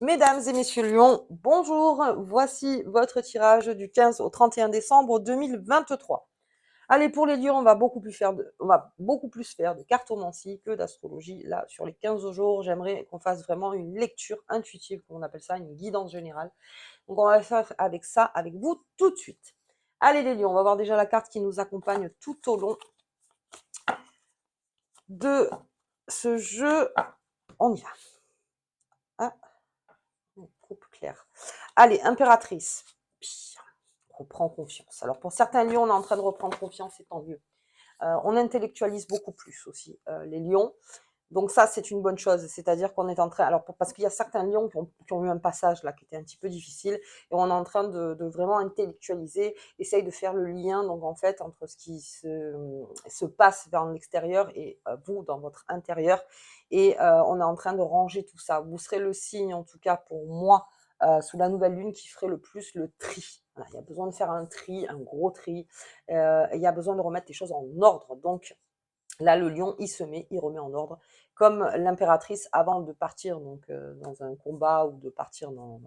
Mesdames et messieurs Lions, bonjour. Voici votre tirage du 15 au 31 décembre 2023. Allez, pour les Lions, on va beaucoup plus faire de cartomancie que d'astrologie. Là, sur les 15 jours, j'aimerais qu'on fasse vraiment une lecture intuitive, comme on appelle ça, une guidance générale. Donc, on va faire avec ça, avec vous, tout de suite. Allez, les Lions, on va voir déjà la carte qui nous accompagne tout au long de ce jeu. On y va. Ah, trop clair. Allez, impératrice. Reprend confiance. Alors pour certains lions, on est en train de reprendre confiance, et tant mieux. On intellectualise beaucoup plus aussi les lions. Donc ça, c'est une bonne chose. C'est-à-dire qu'on est en train... Alors parce qu'il y a certains lions qui ont eu un passage là qui était un petit peu difficile, et on est en train de vraiment intellectualiser, essaye de faire le lien donc en fait entre ce qui se passe vers l'extérieur et vous dans votre intérieur. Et on est en train de ranger tout ça. Vous serez le signe, en tout cas pour moi, sous la nouvelle lune, qui ferait le plus le tri. Voilà, il y a besoin de faire un tri, un gros tri. Il y a besoin de remettre les choses en ordre. Donc là, le lion, il se met, il remet en ordre. Comme l'impératrice, avant de partir donc, dans un combat ou de partir dans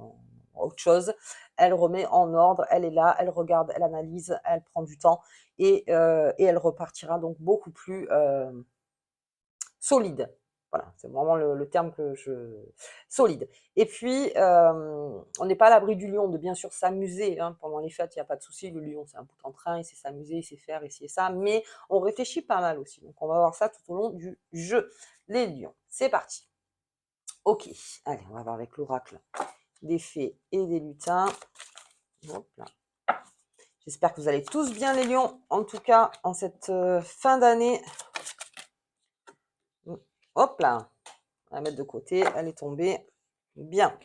autre chose, elle remet en ordre, elle est là, elle regarde, elle analyse, elle prend du temps et elle repartira donc beaucoup plus solide. Voilà, c'est vraiment le terme que je... Solide. Et puis, on n'est pas à l'abri du lion, de bien sûr s'amuser. Hein, pendant les fêtes, il n'y a pas de souci. Le lion, c'est un bout en train, il sait s'amuser, il sait faire, il sait ça. Mais on réfléchit pas mal aussi. Donc, on va voir ça tout au long du jeu. Les lions, c'est parti. Ok, allez, on va voir avec l'oracle des fées et des lutins. Hop là. J'espère que vous allez tous bien, les lions. En tout cas, en cette fin d'année. Hop là. On va mettre de côté, elle est tombée. Bien.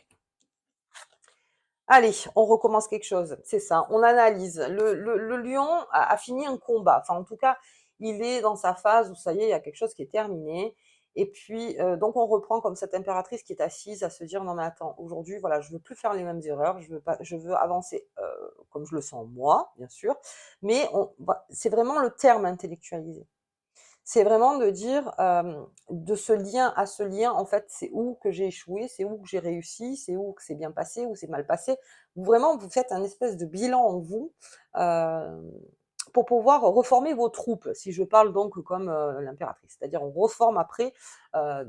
Allez, on recommence quelque chose. C'est ça, on analyse. Le lion a fini un combat. Enfin, en tout cas, il est dans sa phase où ça y est, il y a quelque chose qui est terminé. Et puis, donc, on reprend comme cette impératrice qui est assise à se dire, non mais attends, aujourd'hui, voilà, je veux plus faire les mêmes erreurs. Je veux avancer comme je le sens moi, bien sûr. Mais c'est vraiment le terme intellectualisé. C'est vraiment de dire, de ce lien à ce lien, en fait, c'est où que j'ai échoué, c'est où que j'ai réussi, c'est où que c'est bien passé, où c'est mal passé. Vraiment, vous faites un espèce de bilan en vous, pour pouvoir reformer vos troupes, si je parle donc comme, l'impératrice. C'est-à-dire on reforme après, heu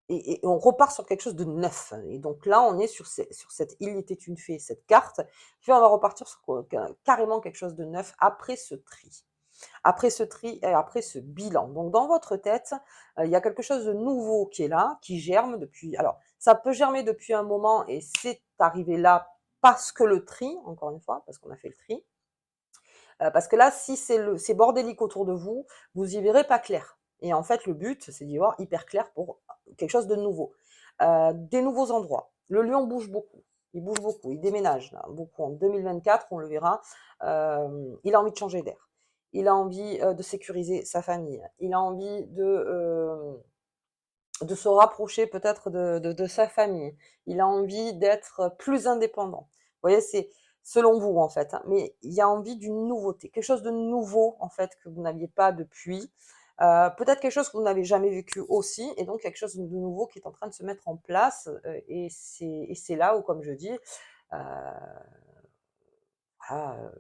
et on repart sur quelque chose de neuf. Et donc là, on est sur cette «Il était une fée», cette carte, puis on va repartir sur carrément quelque chose de neuf après ce tri. Après ce tri et après ce bilan. Donc dans votre tête, il y a quelque chose de nouveau qui est là, qui germe depuis... Alors, ça peut germer depuis un moment et c'est arrivé là parce que le tri, encore une fois, parce qu'on a fait le tri. Parce que là, si c'est bordélique autour de vous, vous y verrez pas clair. Et en fait, le but, c'est d'y voir hyper clair pour quelque chose de nouveau. Des nouveaux endroits. Le lion bouge beaucoup. Il bouge beaucoup, il déménage là, beaucoup. En 2024, on le verra, il a envie de changer d'air. Il a envie de sécuriser sa famille. Il a envie de se rapprocher peut-être de sa famille. Il a envie d'être plus indépendant. Vous voyez, c'est selon vous en fait, hein, mais il y a envie d'une nouveauté, quelque chose de nouveau en fait que vous n'aviez pas depuis. Peut-être quelque chose que vous n'avez jamais vécu aussi, et donc quelque chose de nouveau qui est en train de se mettre en place. Et c'est là où, comme je dis, voilà,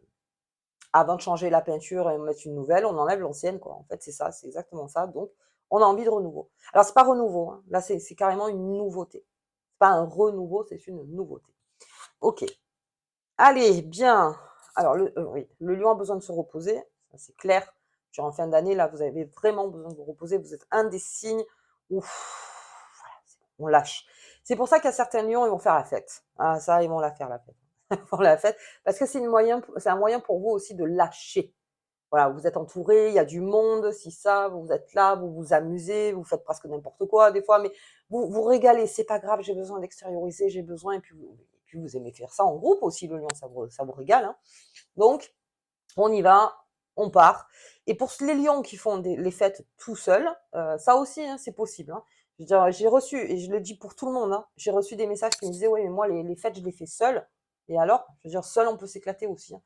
avant de changer la peinture et de mettre une nouvelle, on enlève l'ancienne, quoi. En fait, c'est ça, c'est exactement ça. Donc, on a envie de renouveau. Alors, c'est pas renouveau, hein. Là, c'est carrément une nouveauté. C'est pas un renouveau, c'est une nouveauté. Ok. Allez, bien. Alors, oui, le lion a besoin de se reposer, ça c'est clair. Genre en fin d'année, là, vous avez vraiment besoin de vous reposer. Vous êtes un des signes où voilà, on lâche. C'est pour ça qu'il y a certains lions, ils vont faire la fête. Ah, ça, ils vont la faire la fête. Pour la fête, parce que c'est un moyen pour vous aussi de lâcher. Voilà, vous êtes entouré, il y a du monde, si ça, vous êtes là, vous vous amusez, vous faites presque n'importe quoi des fois, mais vous vous régalez, c'est pas grave, j'ai besoin d'extérioriser, j'ai besoin, et puis vous aimez faire ça en groupe aussi, le lion, ça vous régale, hein. Donc, on y va, on part. Et pour les lions qui font les fêtes tout seuls, ça aussi, hein, c'est possible, hein. Je veux dire, j'ai reçu, et je le dis pour tout le monde, hein, j'ai reçu des messages qui me disaient, oui, mais moi, les fêtes, je les fais seul. Et alors, je veux dire, seul, on peut s'éclater aussi, hein.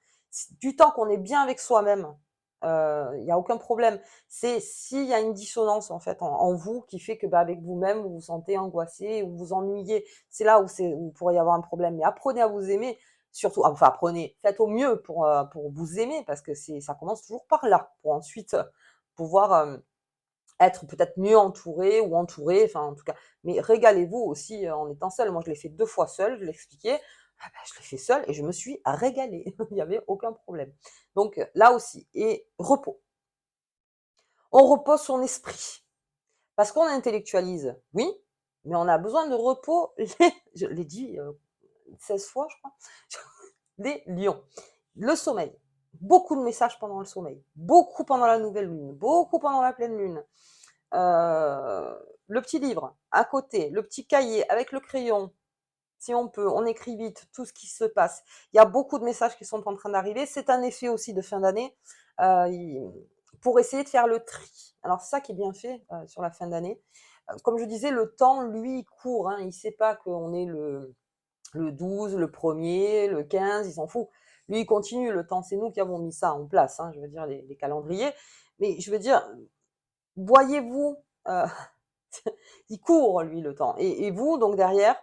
Du temps qu'on est bien avec soi-même, Il y a aucun problème. C'est s'il y a une dissonance, en fait, en vous qui fait que, bah, avec vous-même, vous vous sentez angoissé ou vous vous ennuyez. C'est là où il pourrait y avoir un problème. Mais apprenez à vous aimer, surtout enfin apprenez, faites au mieux pour vous aimer parce que ça commence toujours par là, pour ensuite, pouvoir, être peut-être mieux entouré ou entouré, enfin en tout cas. Mais régalez-vous aussi en étant seul. Moi, je l'ai fait 2 fois seule, je l'ai expliqué. Ah bah, je l'ai fait seule et je me suis régalée. Il y avait aucun problème. Donc là aussi et repos. On repose son esprit parce qu'on intellectualise, oui, mais on a besoin de repos. Je l'ai dit, 16 fois, je crois. Les lions. Le sommeil. Beaucoup de messages pendant le sommeil, beaucoup pendant la nouvelle lune, beaucoup pendant la pleine lune. Le petit livre à côté, le petit cahier avec le crayon, si on peut, on écrit vite tout ce qui se passe. Il y a beaucoup de messages qui sont en train d'arriver. C'est un effet aussi de fin d'année pour essayer de faire le tri. Alors c'est ça qui est bien fait sur la fin d'année. Comme je disais, le temps, lui, il court. Hein. Il ne sait pas qu'on est le 12, le 1er, le 15, il s'en fout. Lui, il continue le temps. C'est nous qui avons mis ça en place, hein, je veux dire, les calendriers. Mais je veux dire, voyez-vous, il court, lui, le temps. Et vous, donc derrière,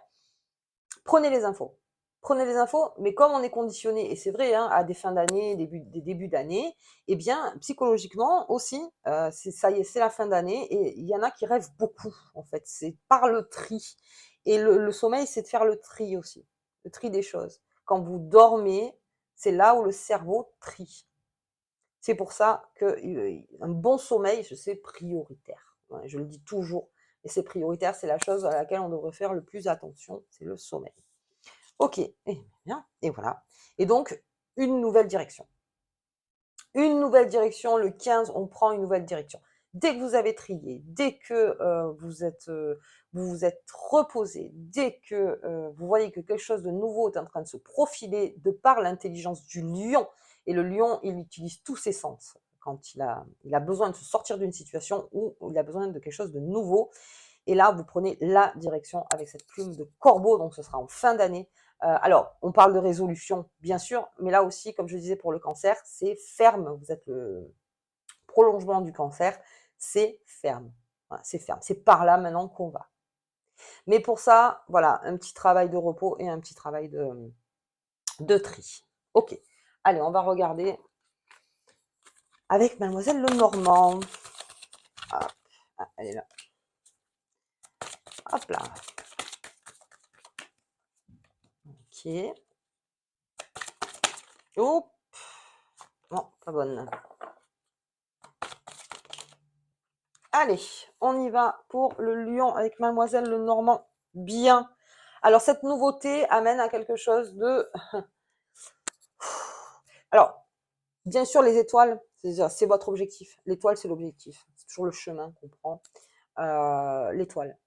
prenez les infos. Prenez les infos, mais comme on est conditionné, et c'est vrai, hein, à des fins d'année, des débuts d'année, eh bien, psychologiquement aussi, ça y est, c'est la fin d'année, et il y en a qui rêvent beaucoup, en fait. C'est par le tri. Et le sommeil, c'est de faire le tri aussi, le tri des choses. Quand vous dormez, c'est là où le cerveau trie. C'est pour ça qu'un bon sommeil, c'est prioritaire. Ouais, je le dis toujours, et c'est prioritaire, c'est la chose à laquelle on devrait faire le plus attention, c'est le sommeil. Ok, et bien, et voilà. Et donc, une nouvelle direction. Une nouvelle direction, le 15, on prend une nouvelle direction. Dès que vous avez trié, dès que vous vous êtes reposé, dès que vous voyez que quelque chose de nouveau est en train de se profiler de par l'intelligence du lion, et le lion, il utilise tous ses sens quand il a besoin de se sortir d'une situation ou il a besoin de quelque chose de nouveau. Et là, vous prenez la direction avec cette plume de corbeau, donc ce sera en fin d'année. Alors, on parle de résolution, bien sûr, mais là aussi, comme je disais pour le cancer, c'est ferme. Vous êtes le prolongement du cancer, c'est ferme. Voilà, c'est ferme. C'est par là maintenant qu'on va. Mais pour ça, voilà, un petit travail de repos et un petit travail de tri. Ok. Allez, on va regarder avec Mademoiselle Lenormand. Hop, ah, elle est là. Hop là. Ok. Oups. Non, pas bonne. Allez, on y va pour le lion avec Mademoiselle Lenormand. Bien. Alors, cette nouveauté amène à quelque chose de... Alors, bien sûr, les étoiles, c'est votre objectif. L'étoile, c'est l'objectif. C'est toujours le chemin qu'on prend. L'étoile.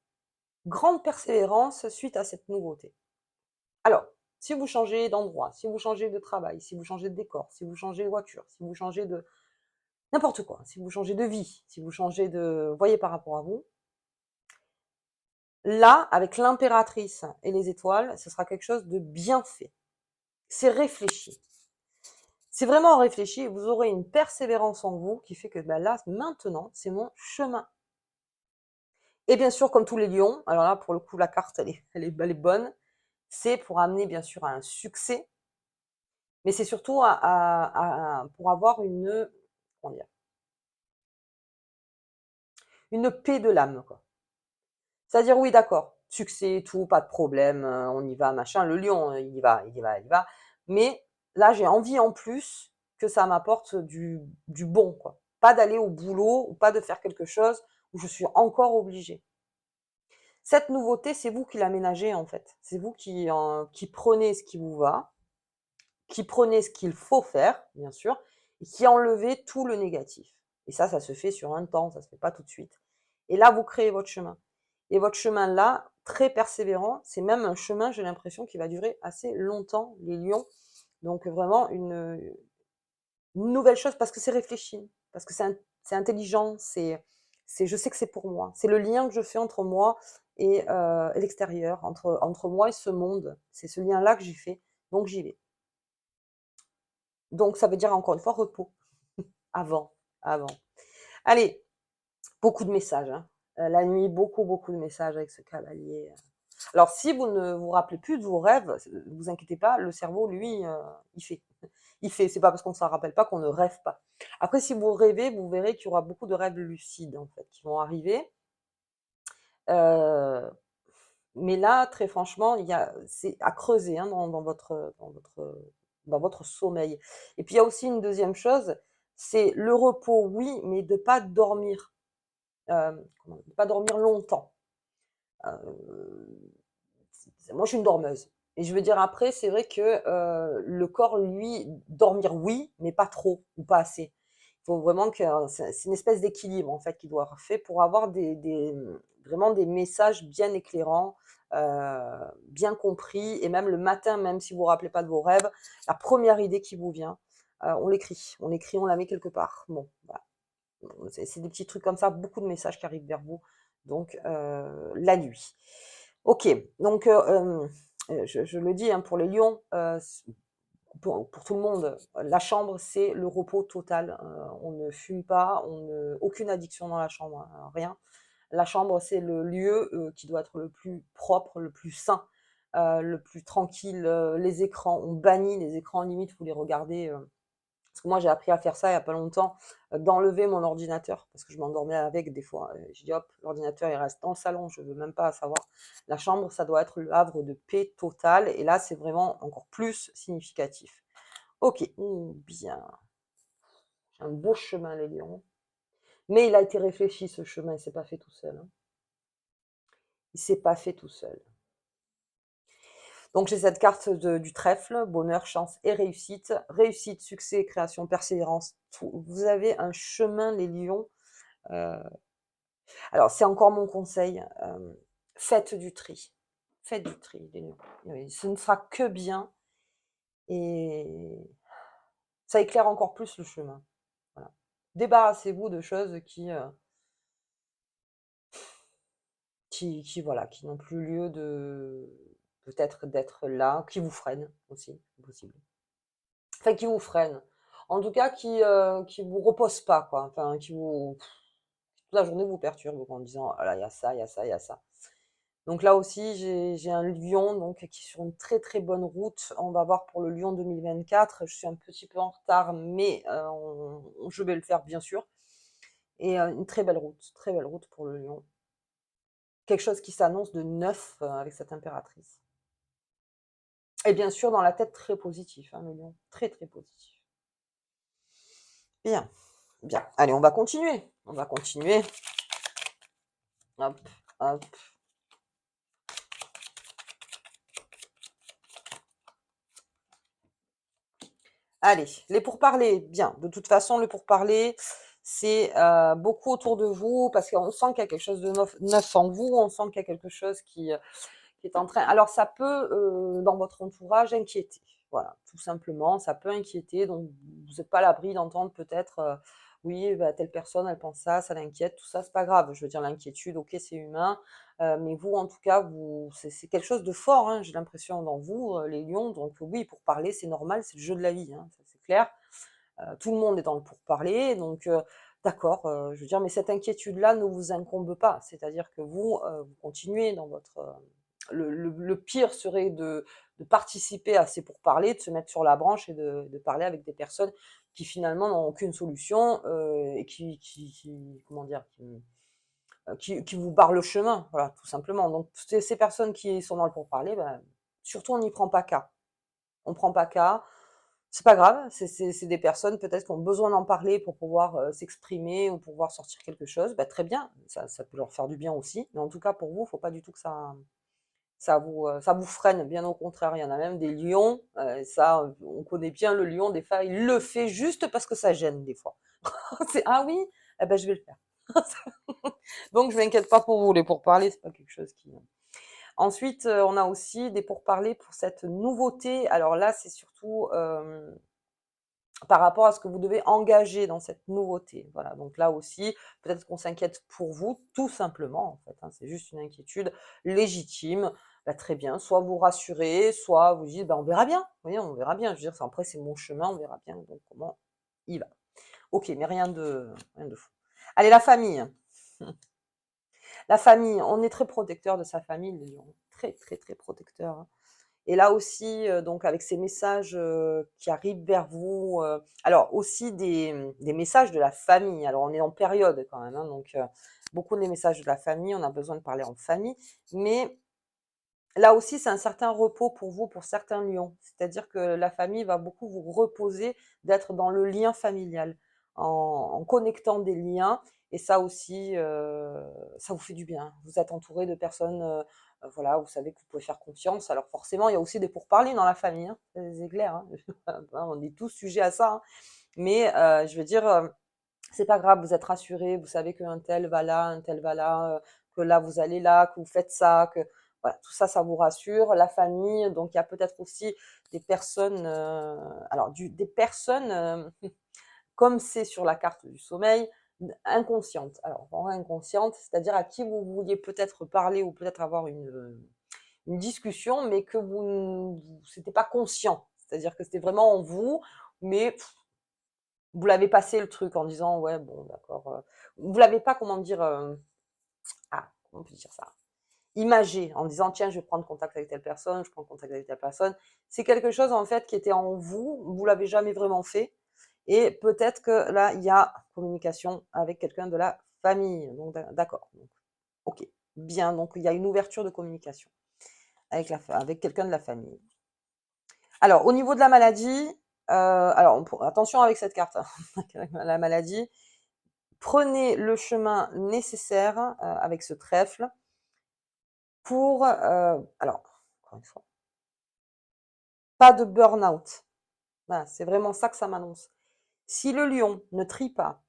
Grande persévérance suite à cette nouveauté. Alors, si vous changez d'endroit, si vous changez de travail, si vous changez de décor, si vous changez de voiture, si vous changez de n'importe quoi, si vous changez de vie, si vous changez de... Voyez par rapport à vous. Là, avec l'impératrice et les étoiles, ce sera quelque chose de bien fait. C'est réfléchi. C'est vraiment réfléchi. Vous aurez une persévérance en vous qui fait que ben là, maintenant, c'est mon chemin. Et bien sûr, comme tous les lions, alors là, pour le coup, la carte, elle est bonne. C'est pour amener, bien sûr, à un succès. Mais c'est surtout pour avoir comment dire, une paix de l'âme, quoi. C'est-à-dire, oui, d'accord, succès, tout, pas de problème, on y va, machin. Le lion, il y va, il y va, il y va. Mais là, j'ai envie en plus que ça m'apporte du bon, quoi. Pas d'aller au boulot ou pas de faire quelque chose où je suis encore obligée. Cette nouveauté, c'est vous qui l'aménagez, en fait. C'est vous qui prenez ce qui vous va, qui prenez ce qu'il faut faire, bien sûr, et qui enlevez tout le négatif. Et ça se fait sur un temps, ça se fait pas tout de suite. Et là, vous créez votre chemin. Et votre chemin là, très persévérant, c'est même un chemin, j'ai l'impression, qui va durer assez longtemps, les lions. Donc vraiment une nouvelle chose parce que c'est réfléchi, parce que c'est intelligent, je sais que c'est pour moi. C'est le lien que je fais entre moi et l'extérieur, entre moi et ce monde. C'est ce lien-là que j'ai fait, donc j'y vais. Donc ça veut dire encore une fois repos. avant, avant. Allez, beaucoup de messages, hein. La nuit, beaucoup, beaucoup de messages avec ce cavalier. Alors si vous ne vous rappelez plus de vos rêves, ne vous inquiétez pas, le cerveau, lui, il fait. Il fait. C'est pas parce qu'on ne s'en rappelle pas qu'on ne rêve pas. Après, si vous rêvez, vous verrez qu'il y aura beaucoup de rêves lucides, en fait, qui vont arriver. Heu, mais là, très franchement, c'est à creuser, hein, dans votre sommeil. Et puis il y a aussi une deuxième chose, c'est le repos, oui, mais de pas dormir, de pas dormir longtemps. Heu, moi, je suis une dormeuse et je veux dire après, c'est vrai que, le corps, lui, dormir oui, mais pas trop ou pas assez. Il faut vraiment que c'est une espèce d'équilibre, en fait, qui doit être fait pour avoir vraiment des messages bien éclairants, bien compris et même le matin, même si vous vous rappelez pas de vos rêves, la première idée qui vous vient, on l'écrit. On l'écrit, on la met quelque part. Bon, voilà. C'est des petits trucs comme ça, beaucoup de messages qui arrivent vers vous, donc la nuit. OK, donc je le dis, hein, pour les lions, pour tout le monde, la chambre, c'est le repos total. On ne fume pas, aucune addiction dans la chambre, hein, rien. La chambre, c'est le lieu, qui doit être le plus propre, le plus sain, le plus tranquille. Les écrans, on bannit les écrans, limite, vous les regardez, parce que moi, j'ai appris à faire ça il y a pas longtemps, d'enlever mon ordinateur parce que je m'endormais avec des fois. J'ai dit: «Hop, l'ordinateur, il reste dans le salon, je veux même pas savoir». La chambre, ça doit être le havre de paix totale et là, c'est vraiment encore plus significatif. OK, bien. Un beau chemin, les lions, mais il a été réfléchi ce chemin, il s'est pas fait tout seul, hein. Il s'est pas fait tout seul. Donc j'ai cette carte du trèfle, bonheur, chance et réussite. Réussite, succès, création, persévérance, tout. Vous avez un chemin, les lions. euh, alors c'est encore mon conseil, faites du tri. Faites du tri, les lions. Oui, ce ne sera que bien et ça éclaire encore plus le chemin. Voilà. Débarrassez-vous de choses voilà, qui n'ont plus lieu de peut-être d'être là, qui vous freinent aussi, c'est possible. Enfin, qui vous freinent. En tout cas, qui vous reposent pas, quoi. Enfin, toute la journée vous perturbent en disant: «Ah là, il y a ça, il y a ça, il y a ça». Donc là aussi, j'ai un lion donc qui est sur une très, très bonne route. On va voir pour le lion 2024. Je suis un petit peu en retard, mais je vais le faire bien sûr et une très belle route pour le lion. Quelque chose qui s'annonce de neuf, avec cette impératrice. Et bien sûr, dans la tête, très positif, hein, le lion, très, très positif. Bien, bien. Allez, on va continuer. On va continuer. Hop, hop. Allez, les pourparlers, bien. De toute façon, le pourparler, c'est beaucoup autour de vous parce qu'on sent qu'il y a quelque chose de neuf en vous, on sent qu'il y a quelque chose qui est en train. Alors, ça peut, dans votre entourage, inquiéter. Voilà, tout simplement, ça peut inquiéter. Donc, vous n'êtes pas à l'abri d'entendre peut-être, oui, bah, telle personne, elle pense ça l'inquiète, tout ça, c'est pas grave. Je veux dire, l'inquiétude, ok, c'est humain. Mais vous, en tout cas, c'est quelque chose de fort, hein, j'ai l'impression, dans vous, les lions. Donc, oui, pour parler, c'est normal, c'est le jeu de la vie, hein, ça, c'est clair. Tout le monde est dans le pourparler. Donc, d'accord, je veux dire, mais cette inquiétude-là ne vous incombe pas. C'est-à-dire que vous continuez dans votre le pire serait de participer à ces pourparlers, de se mettre sur la branche et de parler avec des personnes qui finalement n'ont aucune solution et comment dire, qui vous barrent le chemin, voilà, tout simplement. Donc ces personnes qui sont dans le pourparler, ben, surtout on n'y prend pas cas. On prend pas cas. C'est pas grave, c'est des personnes peut-être qui ont besoin d'en parler pour pouvoir s'exprimer ou pour pouvoir sortir quelque chose. Bah, très bien, ça peut leur faire du bien aussi. Mais en tout cas, pour vous, il ne faut pas du tout que ça vous freine, bien au contraire. Il y en a même des lions, ça, on connaît bien le lion, des fois, il le fait juste parce que ça gêne, des fois. C'est: «Ah oui? Eh ben, je vais le faire». Donc je m'inquiète pas pour vous, les pourparlers, c'est pas quelque chose qui ensuite, on a aussi des pourparlers pour cette nouveauté. Alors là, c'est surtout, par rapport à ce que vous devez engager dans cette nouveauté. Voilà, donc là aussi, peut-être qu'on s'inquiète pour vous, tout simplement, en fait, hein. C'est juste une inquiétude légitime. Bah, très bien, soit vous rassurez, soit vous dites: «Bah, on verra bien». Vous voyez, on verra bien. Je veux dire, après, c'est mon chemin, on verra bien donc comment il va. Ok, mais rien de fou. Allez, la famille. La famille, on est très protecteur de sa famille, les lions. Très, très, très protecteur, hein. Et là aussi, donc avec ces messages, qui arrivent vers vous, alors aussi des messages de la famille. Alors on est en période quand même, hein, donc beaucoup des messages de la famille, on a besoin de parler en famille, mais là aussi, c'est un certain repos pour vous, pour certains lions. C'est-à-dire que la famille va beaucoup vous reposer d'être dans le lien familial, en connectant des liens. Et ça aussi, ça vous fait du bien. Vous êtes entouré de personnes, voilà, vous savez que vous pouvez faire confiance. Alors forcément, il y a aussi des pourparlers dans la famille, hein, c'est clair, hein. On est tous sujets à ça, hein. Mais je veux dire, c'est pas grave, vous êtes rassurés, vous savez qu'un tel va là, un tel va là, que là vous allez là, que vous faites ça, que voilà, tout ça, ça vous rassure. La famille, donc il y a peut-être aussi des personnes, alors des personnes, comme c'est sur la carte du sommeil, inconscientes. Alors vraiment inconscientes, c'est-à-dire à qui vous vouliez peut-être parler ou peut-être avoir une discussion, mais que c'était pas conscient. C'est-à-dire que c'était vraiment en vous, mais vous l'avez passé le truc en disant ouais bon d'accord. Vous l'avez pas comment dire comment on peut dire ça, imagé en disant tiens je vais prendre contact avec telle personne, je prends contact avec telle personne. C'est quelque chose en fait qui était en vous, vous l'avez jamais vraiment fait et peut-être que là il y a communication avec quelqu'un de la famille. Donc d'accord. Donc, ok, bien, donc il y a une ouverture de communication avec quelqu'un de la famille. Alors au niveau de la maladie, alors attention avec cette carte, hein, la maladie. Prenez le chemin nécessaire avec ce trèfle pour, alors, encore une fois, pas de burn-out. Voilà, c'est vraiment ça que ça m'annonce. Si le lion ne trie pas,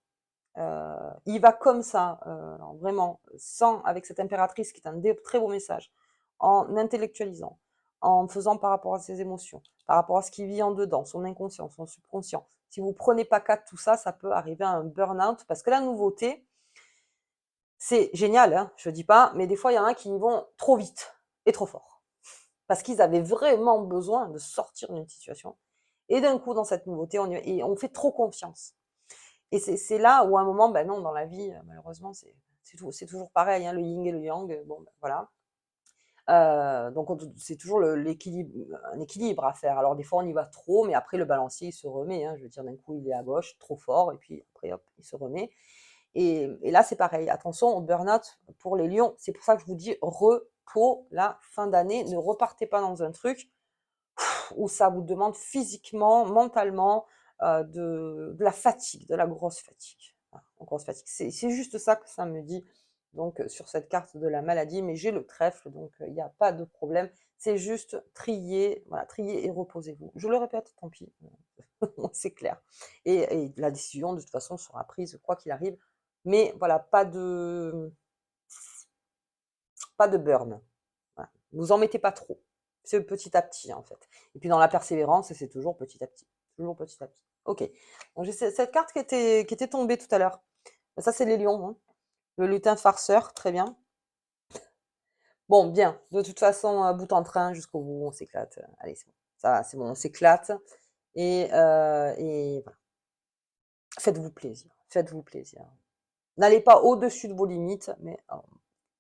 il va comme ça, alors vraiment, sans, avec cette impératrice qui est un très beau message, en intellectualisant, en faisant par rapport à ses émotions, par rapport à ce qu'il vit en dedans, son inconscient, son subconscient. Si vous prenez pas cas de tout ça, ça peut arriver à un burn-out parce que la nouveauté, c'est génial, hein, je dis pas, mais des fois, il y en a qui y vont trop vite et trop fort. Parce qu'ils avaient vraiment besoin de sortir d'une situation. Et d'un coup, dans cette nouveauté, on fait trop confiance. Et c'est là où à un moment, ben non, dans la vie, malheureusement, c'est toujours pareil, hein, le yin et le yang, bon, ben voilà. Donc c'est toujours l'équilibre, un équilibre à faire. Alors des fois, on y va trop, mais après, le balancier, il se remet, hein. Je veux dire, d'un coup, il est à gauche, trop fort, et puis après, hop, il se remet. Et là, c'est pareil. Attention au burn-out pour les lions. C'est pour ça que je vous dis repos, la fin d'année. Ne repartez pas dans un truc où ça vous demande physiquement, mentalement, de la fatigue, de la grosse fatigue. Voilà, grosse fatigue. C'est juste ça que ça me dit donc sur cette carte de la maladie, mais j'ai le trèfle, donc il n'y a pas de problème. C'est juste trier, voilà, trier et reposez-vous. Je le répète, tant pis, c'est clair. Et la décision, de toute façon, sera prise quoi qu'il arrive. Mais voilà, pas de burn. Voilà. Vous en mettez pas trop. C'est petit à petit, en fait. Et puis dans la persévérance, c'est toujours petit à petit. Toujours petit à petit. Ok. Donc j'ai cette carte qui était tombée tout à l'heure. Ça, c'est les lions, hein. Le lutin farceur, très bien. Bon, bien. De toute façon, bout en train, jusqu'au bout, on s'éclate. Allez, c'est bon. Ça va, c'est bon, on s'éclate. Et voilà. Faites-vous plaisir. Faites-vous plaisir. N'allez pas au-dessus de vos limites, mais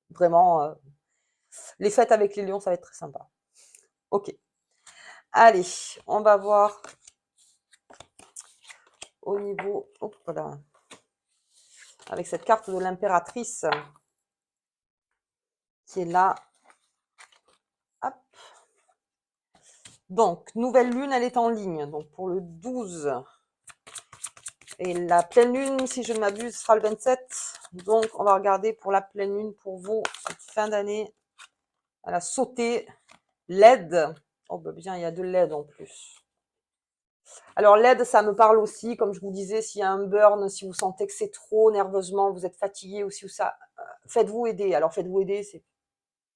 vraiment, les fêtes avec les lions, ça va être très sympa. Ok. Allez, on va voir au niveau, hop là, avec cette carte de l'impératrice qui est là. Hop. Donc, nouvelle lune, elle est en ligne. Donc, pour le 12. Et la pleine lune, si je ne m'abuse, sera le 27. Donc, on va regarder pour la pleine lune pour vous, cette fin d'année. Elle a sauté. LED. Oh, bah bien, il y a de LED en plus. Alors l'aide, ça me parle aussi, comme je vous disais, s'il y a un burn, si vous sentez que c'est trop nerveusement, vous êtes fatigué ou si ça, faites-vous aider. Alors faites-vous aider,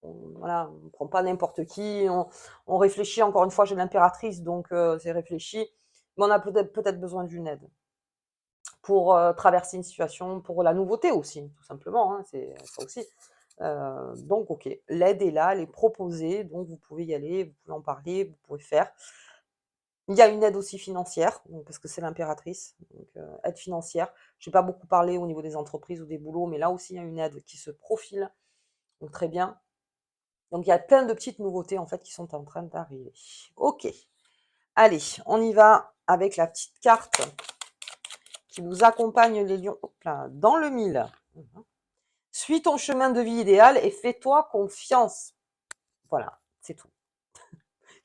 voilà, on ne prend pas n'importe qui, on réfléchit. Encore une fois, j'ai l'impératrice, donc c'est réfléchi, mais on a peut-être besoin d'une aide pour traverser une situation, pour la nouveauté aussi, tout simplement, hein, c'est ça aussi. Donc ok, l'aide est là, elle est proposée, donc vous pouvez y aller, vous pouvez en parler, vous pouvez faire. Il y a une aide aussi financière, donc parce que c'est l'impératrice, donc aide financière. Je vais pas beaucoup parler au niveau des entreprises ou des boulots, mais là aussi, il y a une aide qui se profile, donc très bien. Donc il y a plein de petites nouveautés, en fait, qui sont en train d'arriver. OK, allez, on y va avec la petite carte qui vous accompagne les lions, hop là, dans le mille. Suis ton chemin de vie idéal et fais-toi confiance. Voilà, c'est tout.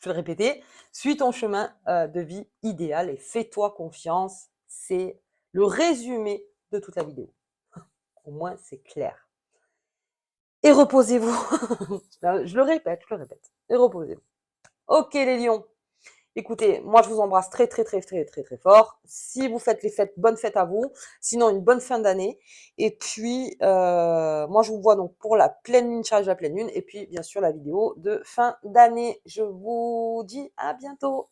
Je vais le répéter. Suis ton chemin de vie idéal et fais-toi confiance. C'est le résumé de toute la vidéo. Au moins, c'est clair. Et reposez-vous. Je le répète, je le répète. Et reposez-vous. Ok les lions. Écoutez, moi je vous embrasse très très très très très très fort. Si vous faites les fêtes, bonnes fêtes à vous. Sinon, une bonne fin d'année. Et puis, moi je vous vois donc pour la pleine lune, challenge de la pleine lune. Et puis, bien sûr, la vidéo de fin d'année. Je vous dis à bientôt.